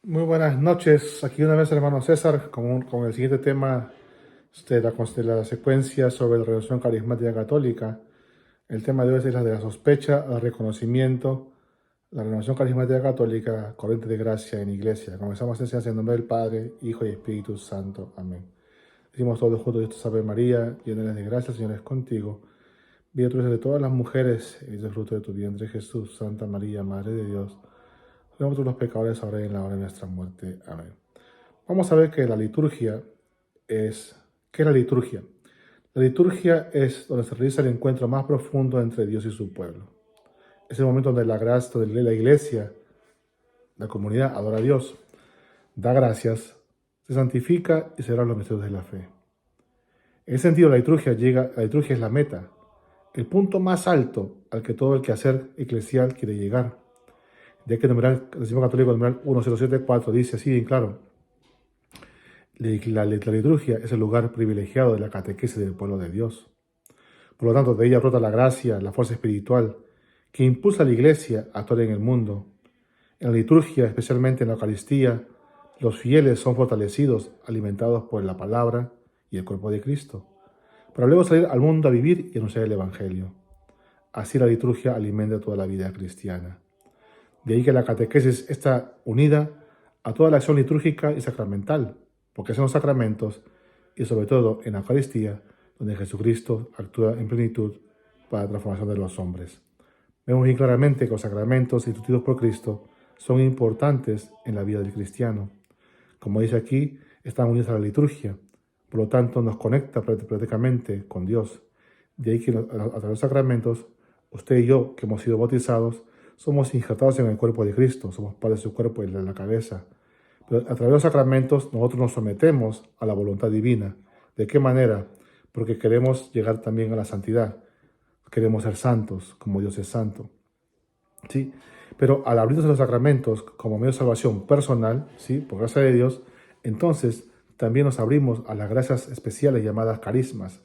Muy buenas noches. Aquí una vez, hermano César, con el siguiente tema de la secuencia sobre la renovación carismática católica. El tema de hoy es la de la sospecha al reconocimiento, la renovación carismática católica, corriente de gracia en iglesia. Comenzamos en nombre del Padre, Hijo y Espíritu Santo. Amén. Decimos todos juntos: Dios te salve María, llena eres de gracia, el Señor es contigo. Bendita tú eres de todas las mujeres, y es el fruto de tu vientre Jesús. Santa María, Madre de Dios, ruega por nosotros los pecadores, ahora y en la hora de nuestra muerte. Amén. Vamos a ver que la liturgia es... ¿Qué es la liturgia? La liturgia es donde se realiza el encuentro más profundo entre Dios y su pueblo. Es el momento donde la gracia, donde la iglesia, la comunidad adora a Dios, da gracias, se santifica y celebra los misterios de la fe. En ese sentido, la liturgia es la meta, el punto más alto al que todo el quehacer eclesial quiere llegar. De que el Catecismo Católico numeral 1074 dice así bien claro: la liturgia es el lugar privilegiado de la catequesis del pueblo de Dios. Por lo tanto, de ella brota la gracia, la fuerza espiritual que impulsa a la Iglesia a actuar en el mundo. En la liturgia, especialmente en la Eucaristía, los fieles son fortalecidos, alimentados por la palabra y el cuerpo de Cristo, para luego salir al mundo a vivir y anunciar el Evangelio. Así la liturgia alimenta toda la vida cristiana. De ahí que la catequesis está unida a toda la acción litúrgica y sacramental, porque son los sacramentos y sobre todo en la Eucaristía donde Jesucristo actúa en plenitud para la transformación de los hombres. Vemos bien claramente que los sacramentos instituidos por Cristo son importantes en la vida del cristiano. Como dice aquí, están unidos a la liturgia, por lo tanto nos conecta prácticamente con Dios. De ahí que a través de los sacramentos, usted y yo, que hemos sido bautizados, somos injertados en el cuerpo de Cristo, somos parte de su cuerpo y de la cabeza. Pero a través de los sacramentos nosotros nos sometemos a la voluntad divina. ¿De qué manera? Porque queremos llegar también a la santidad. Queremos ser santos, como Dios es santo. ¿Sí? Pero al abrirnos a los sacramentos como medio de salvación personal, ¿sí?, por gracia de Dios, entonces también nos abrimos a las gracias especiales llamadas carismas,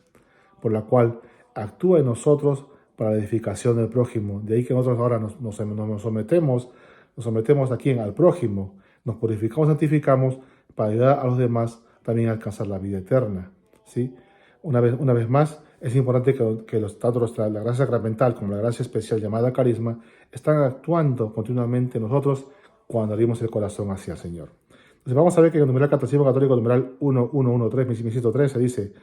por la cual actúa en nosotros para la edificación del prójimo. De ahí que nosotros ahora nos sometemos aquí al prójimo, nos purificamos, santificamos para ayudar a los demás también a alcanzar la vida eterna. ¿Sí? Una vez más, es importante que tanto la gracia sacramental como la gracia especial llamada carisma están actuando continuamente en nosotros cuando abrimos el corazón hacia el Señor. Entonces vamos a ver que en el numeral Catecismo Católico numeral 1113, 13 dice: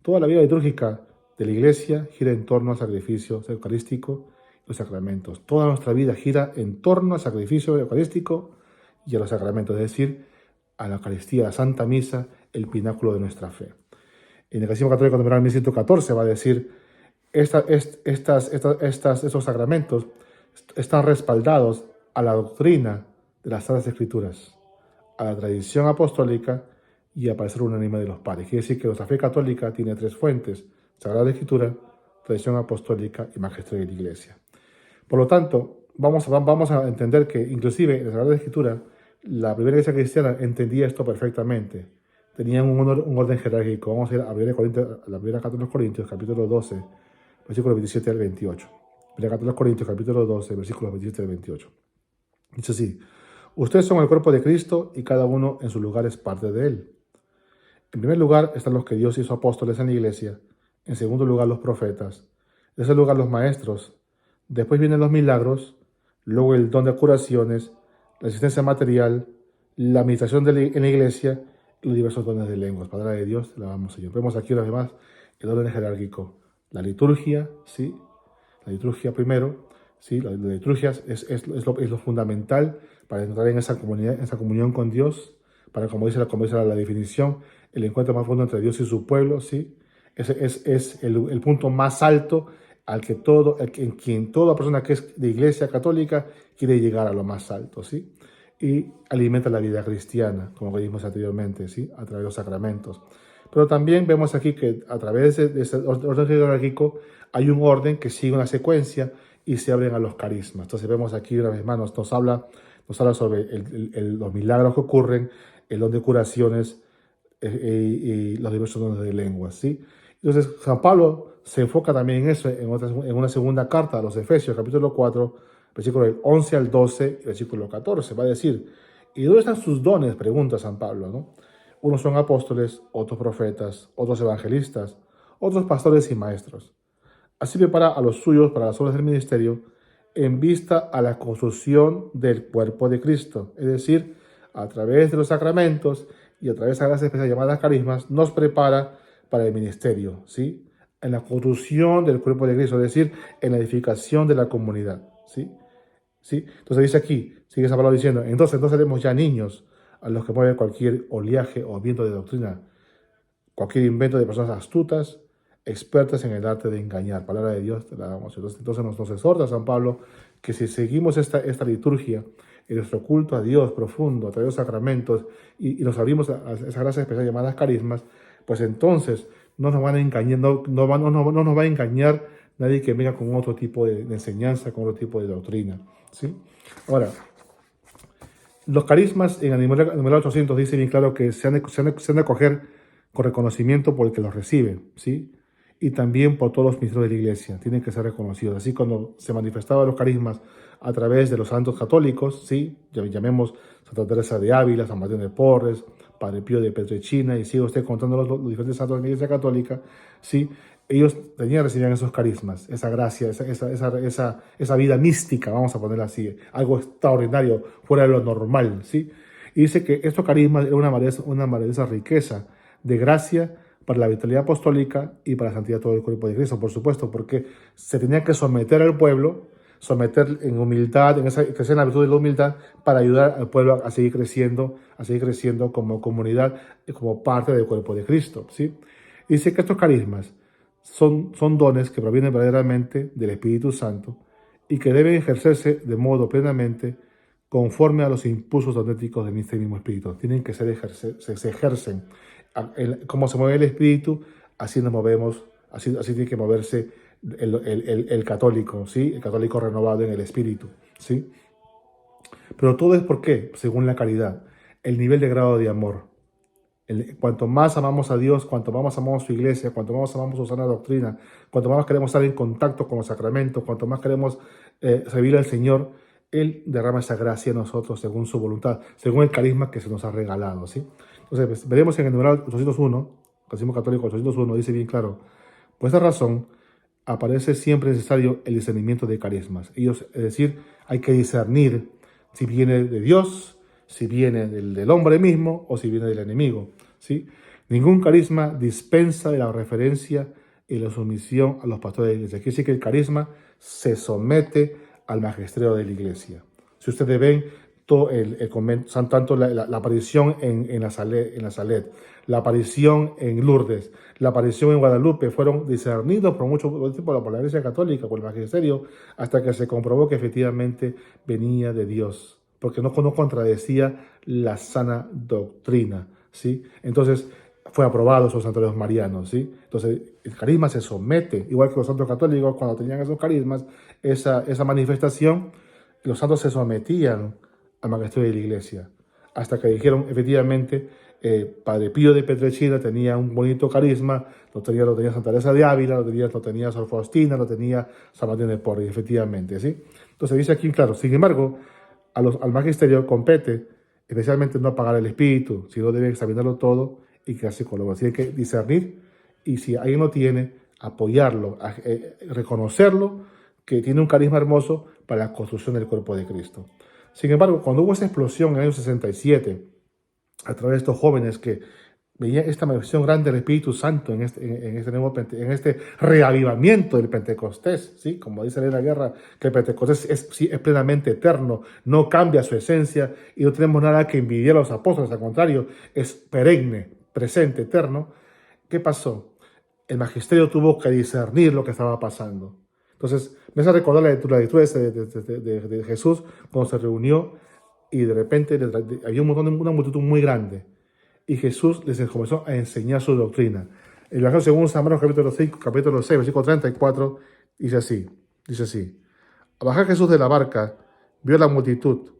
toda la vida litúrgica de la Iglesia gira en torno al sacrificio eucarístico y los sacramentos. Toda nuestra vida gira en torno al sacrificio eucarístico y a los sacramentos, es decir, a la Eucaristía, a la Santa Misa, el pináculo de nuestra fe. En el Catecismo Católico numeral 1114 va a decir: estos sacramentos están respaldados a la doctrina de las Sagradas Escrituras, a la tradición apostólica y a parecer unánime de los padres. Quiere decir que nuestra fe católica tiene tres fuentes: Sagrada Escritura, tradición apostólica y magisterio de la Iglesia. Por lo tanto, vamos a entender que inclusive en la Sagrada Escritura la primera iglesia cristiana entendía esto perfectamente. Tenían un orden jerárquico. Vamos a ir a la primera carta de los Corintios, capítulo 12, versículos 27 al 28. Primera carta de los Corintios, capítulo 12, versículos 27 al 28. Dice así: ustedes son el cuerpo de Cristo y cada uno en su lugar es parte de él. En primer lugar están los que Dios hizo apóstoles en la iglesia. En segundo lugar, los profetas. En tercer lugar, los maestros. Después vienen los milagros, luego el don de curaciones, la asistencia material, la administración en la iglesia y los diversos dones de lenguas. Palabra de Dios, la vamos a Señor. Vemos aquí una vez más el orden jerárquico. La liturgia, ¿sí? La liturgia primero, ¿sí? La liturgia es lo fundamental para entrar en esa comunión con Dios, para, como dice la definición, el encuentro más profundo entre Dios y su pueblo, ¿sí? Ese es el punto más alto en quien toda persona que es de iglesia católica quiere llegar a lo más alto, ¿sí? Y alimenta la vida cristiana, como dijimos anteriormente, ¿sí?, a través de los sacramentos. Pero también vemos aquí que a través de ese orden jerárquico hay un orden que sigue una secuencia y se abren a los carismas. Entonces vemos aquí una vez más, nos habla sobre los milagros que ocurren, el don de curaciones y los diversos dones de lenguas, ¿sí? Entonces San Pablo se enfoca también en eso en una segunda carta a los Efesios, capítulo 4, versículo del 11 al 12 y versículo 14. Va a decir: ¿Y dónde están sus dones? Pregunta San Pablo, ¿no? Unos son apóstoles, otros profetas, otros evangelistas, otros pastores y maestros. Así prepara a los suyos para las obras del ministerio en vista a la construcción del cuerpo de Cristo. Es decir, a través de los sacramentos y a través de las especiales llamadas carismas, nos prepara para el ministerio, ¿sí? En la construcción del cuerpo de Cristo, es decir, en la edificación de la comunidad, ¿sí? ¿Sí? Entonces dice aquí, sigue esa palabra diciendo, entonces no seremos ya niños a los que mueve cualquier oleaje o viento de doctrina, cualquier invento de personas astutas, expertas en el arte de engañar. Palabra de Dios, te la damos. Entonces nos exhorta San Pablo que si seguimos esta liturgia en nuestro culto a Dios profundo, a través de los sacramentos, y nos abrimos a esa gracia especial llamadas carismas, pues entonces no nos van a engañar, no nos va a engañar nadie que venga con otro tipo de enseñanza, con otro tipo de doctrina, ¿sí? Ahora, los carismas en el numeral 800 dice bien claro que se han de acoger con reconocimiento por el que los recibe, ¿sí? Y también por todos los ministros de la Iglesia, tienen que ser reconocidos. Así cuando se manifestaban los carismas a través de los santos católicos, ¿sí? Llamemos Santa Teresa de Ávila, San Martín de Porres, Padre Pío de Pietrelcina, y sigue usted contando los diferentes santos de la Iglesia Católica, ¿sí? Ellos recibían esos carismas, esa gracia, esa vida mística, vamos a ponerla así, algo extraordinario, fuera de lo normal, ¿sí? Y dice que estos carismas eran una maravillosa riqueza de gracia para la vitalidad apostólica y para la santidad de todo el cuerpo de Cristo, por supuesto, porque se tenía que someter al pueblo, someter en humildad, crecer en la virtud de la humildad, para ayudar al pueblo a seguir creciendo como comunidad y como parte del cuerpo de Cristo, ¿sí? Dice que estos carismas son dones que provienen verdaderamente del Espíritu Santo y que deben ejercerse de modo plenamente conforme a los impulsos donéticos de este mismo Espíritu. Tienen que se ejercen. Como se mueve el Espíritu, así nos movemos, así tiene que moverse el católico, ¿sí? El católico renovado en el Espíritu, ¿sí? Pero todo es por qué, según la caridad, el nivel de grado de amor. Cuanto más amamos a Dios, cuanto más amamos su iglesia, cuanto más amamos su sana doctrina, cuanto más queremos estar en contacto con los sacramentos, cuanto más queremos servir al Señor, Él derrama esa gracia en nosotros según su voluntad, según el carisma que se nos ha regalado, ¿sí? Entonces, pues, veremos en el numeral 801, Catecismo Católico 801, dice bien claro, por esta razón aparece siempre necesario el discernimiento de carismas. Es decir, hay que discernir si viene de Dios, si viene del hombre mismo o si viene del enemigo, ¿sí? Ningún carisma dispensa de la referencia y la sumisión a los pastores de la iglesia. Quiere decir que el carisma se somete al magisterio de la iglesia. Si ustedes ven, todo tanto la aparición en la Salet, la aparición en Lourdes, la aparición en Guadalupe, fueron discernidos por la Iglesia Católica, por el magisterio, hasta que se comprobó que efectivamente venía de Dios, porque no contradecía la sana doctrina, ¿sí? Entonces, fue aprobado esos santuarios marianos, ¿sí? Entonces, el carisma se somete, igual que los santos católicos, cuando tenían esos carismas, esa manifestación, los santos se sometían al magisterio de la iglesia, hasta que dijeron, efectivamente, Padre Pío de Pietrelcina tenía un bonito carisma, lo tenía Santa Teresa de Ávila, lo tenía Sor Faustina, lo tenía San Martín de Porres, efectivamente, ¿sí? Entonces dice aquí, claro, sin embargo, al magisterio compete especialmente no apagar el espíritu, sino debe examinarlo todo y quedarse con lo así. Hay que discernir y si alguien lo tiene, apoyarlo, reconocerlo, que tiene un carisma hermoso para la construcción del cuerpo de Cristo. Sin embargo, cuando hubo esa explosión en el año 67, a través de estos jóvenes que veían esta manifestación grande del Espíritu Santo en este reavivamiento del Pentecostés, ¿sí? Como dice la guerra, que el Pentecostés es plenamente eterno, no cambia su esencia y no tenemos nada que envidiar a los apóstoles, al contrario, es perenne, presente, eterno. ¿Qué pasó? El magisterio tuvo que discernir lo que estaba pasando. Entonces, me hace recordar la lectura de Jesús cuando se reunió y de repente había una multitud muy grande y Jesús les comenzó a enseñar su doctrina. El Evangelio según San Marcos capítulo 6, versículo 34, dice así. Al bajar Jesús de la barca, vio a la multitud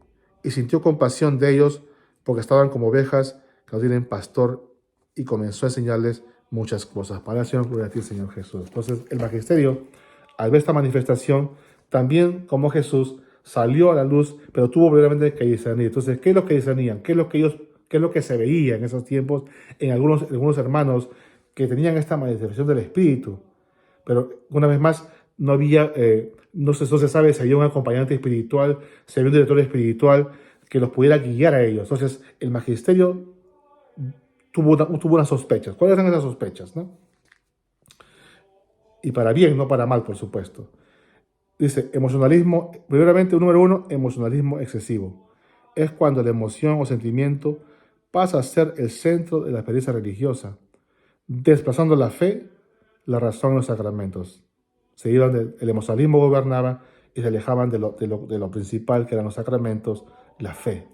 y sintió compasión de ellos porque estaban como ovejas que no tienen pastor y comenzó a enseñarles muchas cosas. Para el Señor, gloria a ti, Señor Jesús. Entonces, el magisterio, al ver esta manifestación, también como Jesús, salió a la luz, pero tuvo primeramente que discernir. Entonces, ¿qué es lo que discernían? ¿Qué es lo que se veía en esos tiempos en algunos hermanos que tenían esta manifestación del Espíritu? Pero una vez más, no había, no se sabe si había un acompañante espiritual, si había un director espiritual que los pudiera guiar a ellos. Entonces, el magisterio tuvo unas sospechas. ¿Cuáles eran esas sospechas? ¿No? Y para bien, no para mal, por supuesto. Dice, emocionalismo, primeramente, número uno, emocionalismo excesivo. Es cuando la emoción o sentimiento pasa a ser el centro de la experiencia religiosa, desplazando la fe, la razón y los sacramentos. El emocionalismo gobernaba y se alejaban de lo principal, que eran los sacramentos, la fe.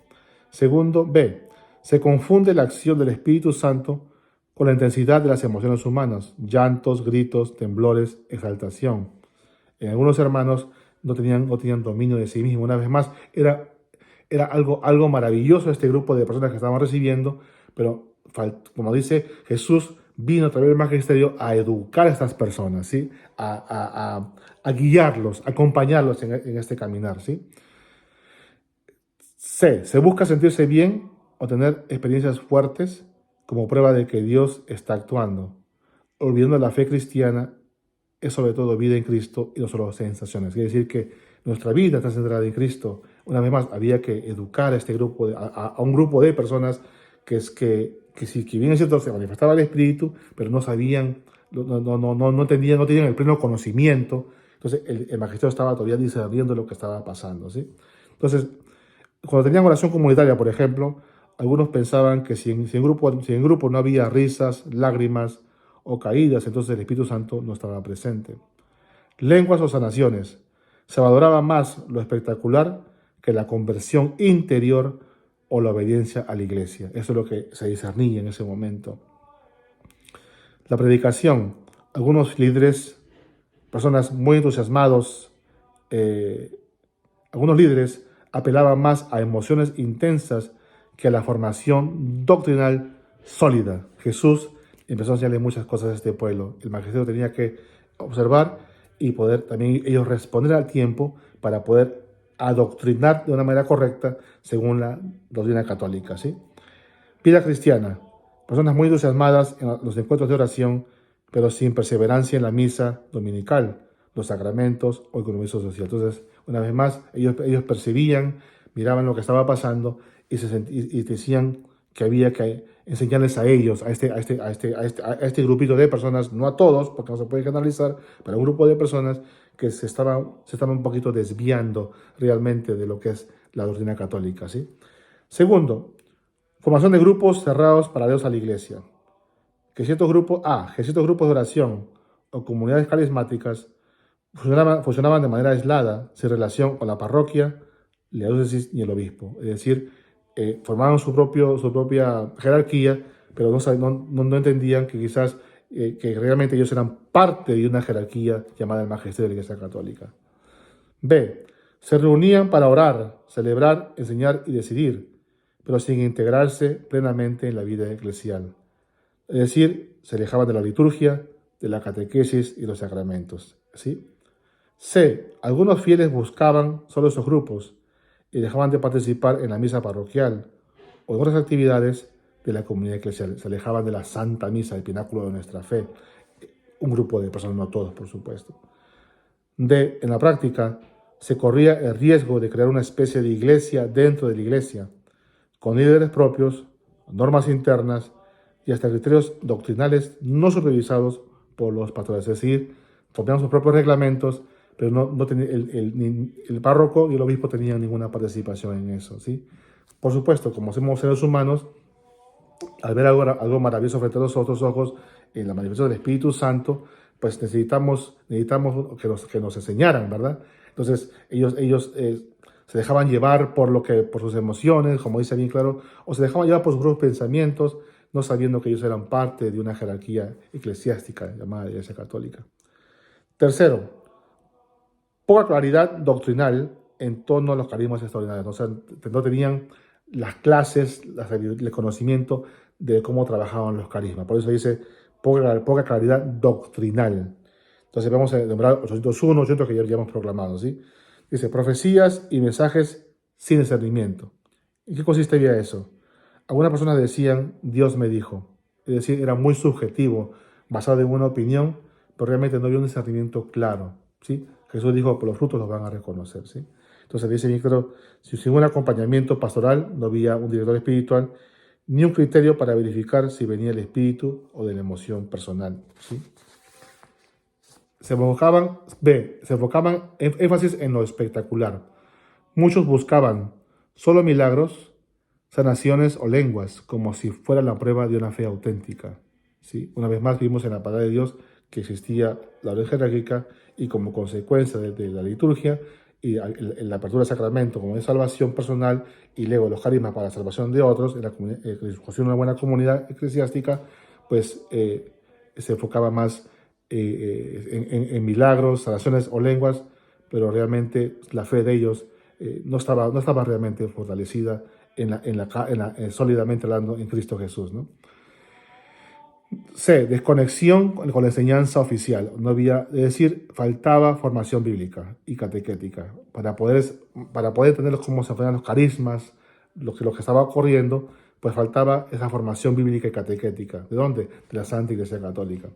Segundo, B. Se confunde la acción del Espíritu Santo con la intensidad de las emociones humanas, llantos, gritos, temblores, exaltación. En algunos hermanos no tenían dominio de sí mismos. Una vez más, era algo maravilloso este grupo de personas que estaban recibiendo, pero como dice Jesús, vino a través del magisterio a educar a estas personas, ¿sí? A guiarlos, a acompañarlos en este caminar, ¿sí? C. Se busca sentirse bien o tener experiencias fuertes como prueba de que Dios está actuando, olvidando la fe cristiana es sobre todo vida en Cristo y no solo sensaciones. Quiere decir que nuestra vida está centrada en Cristo. Una vez más, había que educar a este grupo, a un grupo de personas que bien es cierto, se manifestaba el Espíritu, pero no sabían, no tenían el pleno conocimiento. Entonces, el magisterio estaba todavía discerniendo lo que estaba pasando, ¿sí? Entonces, cuando tenían oración comunitaria, por ejemplo, algunos pensaban que si en grupo no había risas, lágrimas o caídas, entonces el Espíritu Santo no estaba presente. Lenguas o sanaciones. Se valoraba más lo espectacular que la conversión interior o la obediencia a la iglesia. Eso es lo que se discernía en ese momento. La predicación. Algunos líderes, personas muy entusiasmados, eh, algunos líderes apelaban más a emociones intensas que a la formación doctrinal sólida. Jesús empezó a enseñarle muchas cosas a este pueblo. El magisterio tenía que observar y poder también ellos responder al tiempo para poder adoctrinar de una manera correcta según la doctrina católica, ¿sí? Vida cristiana. Personas muy entusiasmadas en los encuentros de oración, pero sin perseverancia en la misa dominical, los sacramentos o el compromiso social. Entonces, una vez más, ellos percibían, miraban lo que estaba pasando y decían que había que enseñarles a ellos, a este grupito de personas, no a todos, porque no se puede generalizar, pero a un grupo de personas que se estaban un poquito desviando realmente de lo que es la doctrina católica, ¿sí? Segundo, formación de grupos cerrados paralelos a la iglesia. Que ciertos grupos de oración o comunidades carismáticas funcionaban de manera aislada, sin relación con la parroquia, la diócesis ni el obispo. Es decir, formaban su propia jerarquía, pero no entendían que quizás que realmente ellos eran parte de una jerarquía llamada el magisterio de la Iglesia Católica. B. Se reunían para orar, celebrar, enseñar y decidir, pero sin integrarse plenamente en la vida eclesial. Es decir, se alejaban de la liturgia, de la catequesis y los sacramentos, ¿sí? C. Algunos fieles buscaban solo esos grupos y dejaban de participar en la misa parroquial o en otras actividades de la comunidad eclesial. Se alejaban de la Santa Misa, el pináculo de nuestra fe. Un grupo de personas, no todos, por supuesto. D. En la práctica, se corría el riesgo de crear una especie de iglesia dentro de la iglesia, con líderes propios, normas internas y hasta criterios doctrinales no supervisados por los pastores. Es decir, formaban sus propios reglamentos, pero ni el párroco y el obispo tenían ninguna participación en eso, ¿sí? Por supuesto, como somos seres humanos, al ver algo maravilloso frente a los otros ojos, en la manifestación del Espíritu Santo, pues necesitamos que nos enseñaran, ¿verdad? Entonces, ellos se dejaban llevar por sus emociones, como dice bien claro, o se dejaban llevar por sus propios pensamientos, no sabiendo que ellos eran parte de una jerarquía eclesiástica llamada Iglesia Católica. Tercero, poca claridad doctrinal en torno a los carismas extraordinarios. O sea, no tenían las clases, el conocimiento de cómo trabajaban los carismas. Por eso dice poca claridad doctrinal. Entonces vamos a nombrar 801, 800 que ya hemos proclamado, ¿sí? Dice, profecías y mensajes sin discernimiento. ¿En qué consistía eso? Algunas personas decían, Dios me dijo. Es decir, era muy subjetivo, basado en una opinión, pero realmente no había un discernimiento claro, ¿sí? Jesús dijo, por los frutos los van a reconocer, ¿sí? Entonces dice Víctor, si sin un acompañamiento pastoral, no había un director espiritual, ni un criterio para verificar si venía del espíritu o de la emoción personal, ¿sí? Se enfocaban énfasis en lo espectacular. Muchos buscaban solo milagros, sanaciones o lenguas, como si fuera la prueba de una fe auténtica. ¿Sí? Una vez más vimos en la palabra de Dios que existía la orden jerárquica y como consecuencia de la liturgia y en la apertura del sacramento como de salvación personal y luego los carismas para la salvación de otros, en la construcción de una buena comunidad eclesiástica, pues se enfocaba más en milagros, sanaciones o lenguas, pero realmente la fe de ellos no estaba realmente fortalecida sólidamente hablando en Cristo Jesús, ¿no? C. Desconexión con la enseñanza oficial. No había, es decir, faltaba formación bíblica y catequética para poder entender cómo se ofrecían los carismas, lo que estaba ocurriendo, pues faltaba esa formación bíblica y catequética. ¿De dónde? De la Santa Iglesia Católica.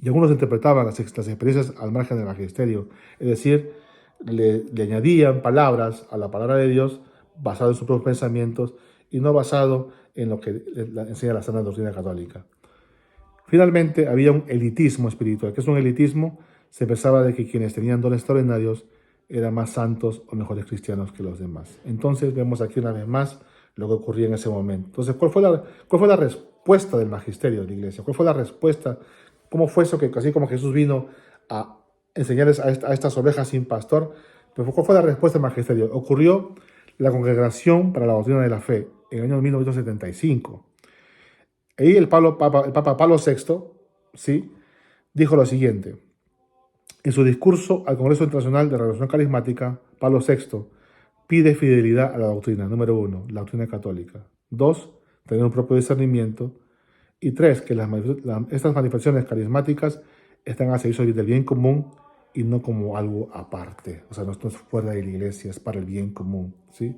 Y algunos interpretaban las experiencias al margen del magisterio, es decir, le añadían palabras a la palabra de Dios basado en sus propios pensamientos y no basado en lo que enseña la sana doctrina católica. Finalmente, había un elitismo espiritual. ¿Qué es un elitismo? Se pensaba de que quienes tenían dones extraordinarios eran más santos o mejores cristianos que los demás. Entonces, vemos aquí una vez más lo que ocurría en ese momento. Entonces, ¿cuál fue la respuesta del magisterio de la iglesia? ¿Cuál fue la respuesta? ¿Cómo fue eso que, así como Jesús vino a enseñarles a estas ovejas sin pastor? Pero ¿cuál fue la respuesta del magisterio? Ocurrió la Congregación para la Doctrina de la Fe en el año 1975. Ahí el Papa Pablo VI, ¿sí?, dijo lo siguiente. En su discurso al Congreso Internacional de Renovación Carismática, Pablo VI pide fidelidad a la doctrina. Número 1, la doctrina católica. 2, tener un propio discernimiento. Y 3, que estas manifestaciones carismáticas están a servicio del bien común y no como algo aparte. O sea, no es fuera de la iglesia, es para el bien común, ¿sí?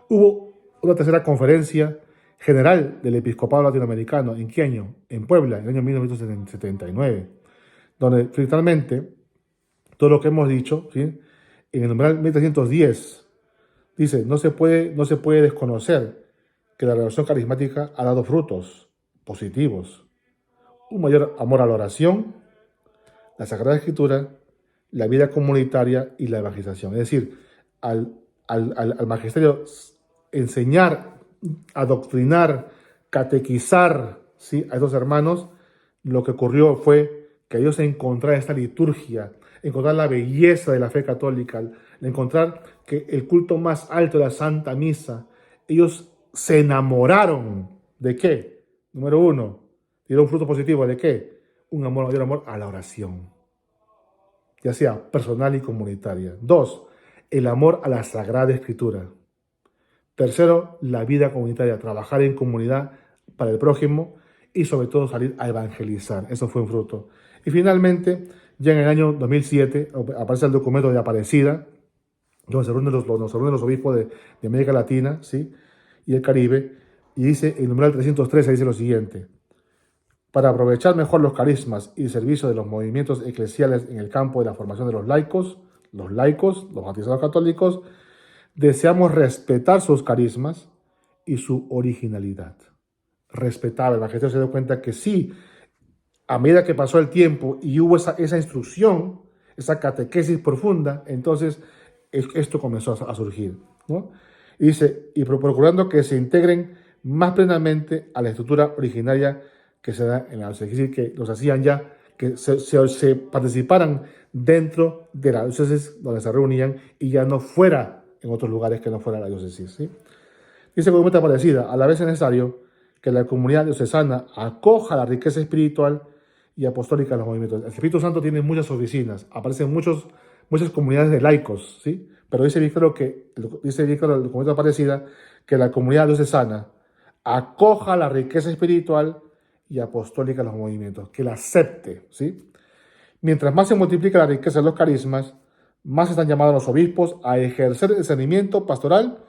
Hubo una tercera conferencia general del episcopado latinoamericano. ¿En qué año? En Puebla, en el año 1979, donde finalmente todo lo que hemos dicho, ¿sí?, en el numeral 1310 dice, no se puede desconocer que la renovación carismática ha dado frutos positivos, un mayor amor a la oración, la Sagrada Escritura, la vida comunitaria y la evangelización. Es decir, al magisterio enseñar, adoctrinar, catequizar, ¿sí?, a estos hermanos, lo que ocurrió fue que ellos encontraron esta liturgia, encontrar la belleza de la fe católica, encontrar que el culto más alto de la Santa Misa, ellos se enamoraron ¿de qué? Número 1, dieron fruto positivo ¿de qué? Un mayor amor a la oración, ya sea personal y comunitaria. 2, el amor a la Sagrada Escritura. Tercero, la vida comunitaria, trabajar en comunidad para el prójimo y sobre todo salir a evangelizar. Eso fue un fruto. Y finalmente, ya en el año 2007, aparece el documento de Aparecida, donde se reúnen los obispos de América Latina, ¿sí?, y el Caribe, y dice, en el numeral 313 dice lo siguiente: para aprovechar mejor los carismas y el servicio de los movimientos eclesiales en el campo de la formación de los laicos, los bautizados católicos, deseamos respetar sus carismas y su originalidad. Respetar. El magisterio se dio cuenta que sí, a medida que pasó el tiempo y hubo esa instrucción, esa catequesis profunda, entonces esto comenzó a surgir, ¿no? Y dice, y procurando que se integren más plenamente a la estructura originaria que se da en la diócesis, es decir, que los hacían ya, que se participaran dentro de la diócesis donde se reunían y ya no fuera en otros lugares que no fuera la diócesis, ¿sí? Dice con esta parecida, a la vez es necesario que la comunidad diocesana acoja la riqueza espiritual y apostólica de los movimientos. El Espíritu Santo tiene muchas oficinas, aparecen muchas comunidades de laicos, ¿sí? Pero dice Víctor el documento Aparecida, que la comunidad diocesana acoja la riqueza espiritual y apostólica de los movimientos, que la acepte, ¿sí? Mientras más se multiplica la riqueza de los carismas, Más están llamados los obispos a ejercer el discernimiento pastoral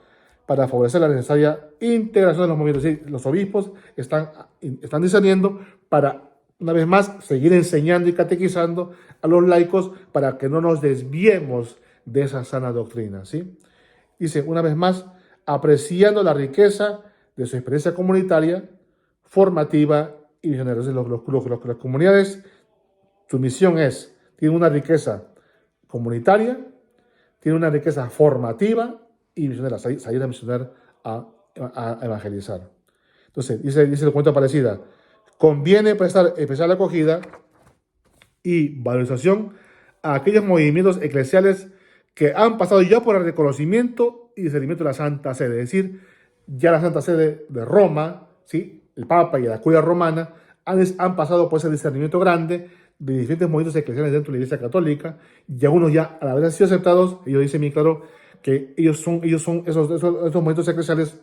para favorecer la necesaria integración de los movimientos. Sí, los obispos están discerniendo para, una vez más, seguir enseñando y catequizando a los laicos para que no nos desviemos de esa sana doctrina. ¿Sí? Dice, una vez más, apreciando la riqueza de su experiencia comunitaria, formativa y visionaria. Entonces, las comunidades, su misión tienen una riqueza comunitaria, tienen una riqueza formativa y misionera, salir a misionar a evangelizar. Entonces, dice el cuento Aparecida, conviene prestar especial acogida y valorización a aquellos movimientos eclesiales que han pasado ya por el reconocimiento y discernimiento de la Santa Sede. Es decir, ya la Santa Sede de Roma, ¿sí? El Papa y la Curia Romana han pasado por ese discernimiento grande de diferentes movimientos eclesiales dentro de la Iglesia Católica, y algunos ya, al haber sido aceptados, ellos dicen bien claro que ellos son esos movimientos eclesiales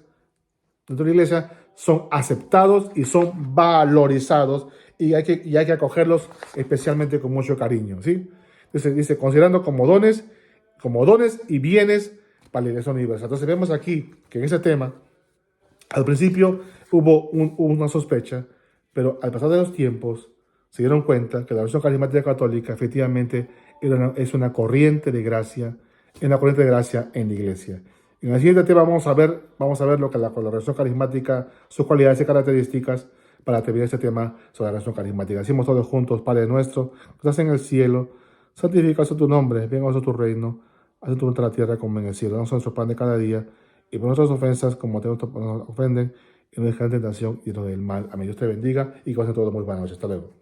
dentro de la Iglesia son aceptados y son valorizados, y hay que acogerlos especialmente con mucho cariño, ¿sí? Entonces dice, considerando como dones y bienes para la Iglesia universal. Entonces vemos aquí que en ese tema, al principio hubo una sospecha, pero al pasar de los tiempos se dieron cuenta que la versión carismática católica efectivamente es una corriente de gracia, en la Iglesia. En el siguiente tema vamos a ver lo que la versión carismática, sus cualidades y características, para terminar este tema sobre la versión carismática. Decimos todos juntos: Padre nuestro, que estás en el cielo, santificado sea tu nombre, venga a tu reino, haz tu voluntad en la tierra como en el cielo. Danos nuestro pan de cada día, y por nuestras ofensas, como nos ofenden, y no dejes en tentación y no del mal. Amén. Dios te bendiga y que pasen todos muy buenas noches. Hasta luego.